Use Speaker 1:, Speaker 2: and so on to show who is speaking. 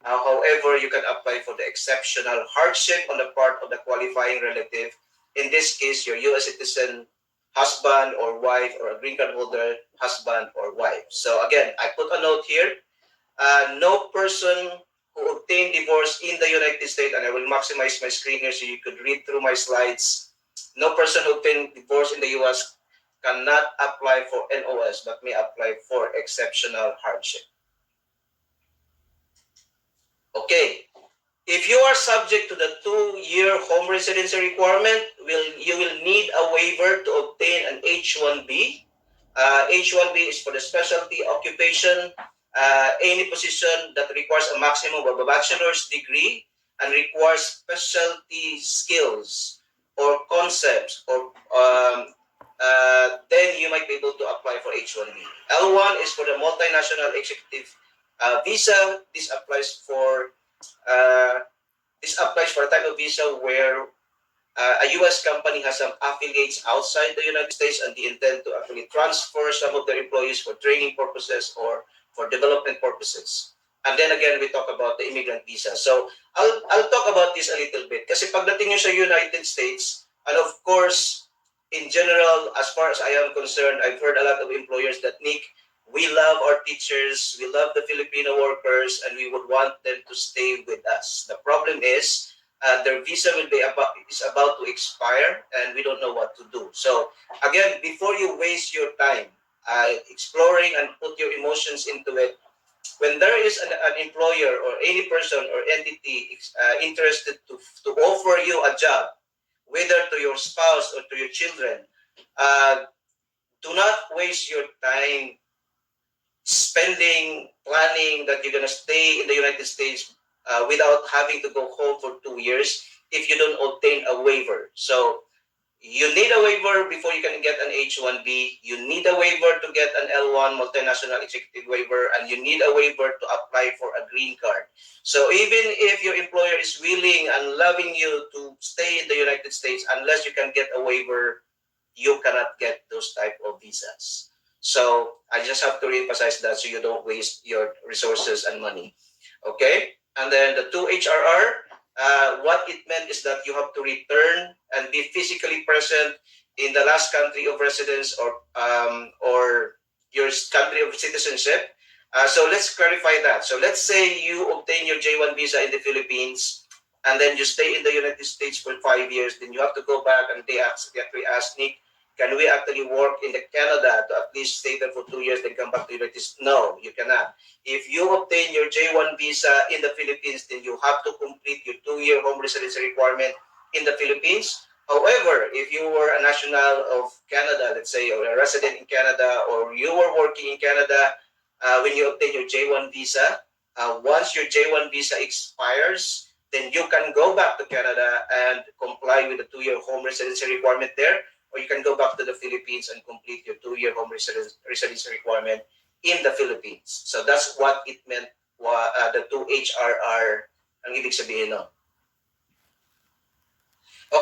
Speaker 1: However, you can apply for the exceptional hardship on the part of the qualifying relative. In this case, your U.S. citizen husband or wife, or a green card holder husband or wife. So again, I put a note here. No person who obtained divorce in the United States, and I will maximize my screen here so you could read through my slides. No person who obtained divorce in the U.S. cannot apply for NOS, but may apply for exceptional hardship. Okay. If you are subject to the 2-year home residency requirement, you will need a waiver to obtain an H-1B. H-1B is for the specialty occupation, any position that requires a maximum of a bachelor's degree and requires specialty skills or concepts, or then you might be able to apply for H-1B. L-1 is for the multinational executive visa. This applies for a type of visa where a U.S. company has some affiliates outside the United States, and they intend to actually transfer some of their employees for training purposes or for development purposes. And then again, we talk about the immigrant visa. So I'll talk about this a little bit. Kasi pagdating nyo sa United States, and of course, in general, as far as I am concerned, I've heard a lot of employers that, Nick, we love our teachers, we love the Filipino workers, and we would want them to stay with us. The problem is their visa is about to expire, and we don't know what to do. So again, before you waste your time exploring and put your emotions into it, when there is an employer or any person or entity interested to offer you a job, whether to your spouse or to your children, do not waste your time planning that you're going to stay in the United States without having to go home for 2 years if you don't obtain a waiver. So you need a waiver before you can get an H-1B. You need a waiver to get an L-1 multinational executive waiver, and you need a waiver to apply for a green card. So even if your employer is willing and loving you to stay in the United States, unless you can get a waiver, you cannot get those type of visas. So I just have to reemphasize that so you don't waste your resources and money. Okay? And then the 2HRR, what it meant is that you have to return and be physically present in the last country of residence or your country of citizenship. So let's clarify that. So let's say you obtain your J1 visa in the Philippines, and then you stay in the United States for 5 years. Then you have to go back, and they ask Nick, can we actually work in Canada to at least stay there for 2 years, then come back to the United States? No, you cannot. If you obtain your J1 visa in the Philippines, then you have to complete your 2-year home residency requirement in the Philippines. However, if you were a national of Canada, let's say, or a resident in Canada, or you were working in Canada when you obtain your J1 visa, once your J1 visa expires, then you can go back to Canada and comply with the 2-year home residency requirement there, or you can go back to the Philippines and complete your 2-year home residency requirement in the Philippines. So that's what it meant, the 2HRR, ang ibig sabihin, no?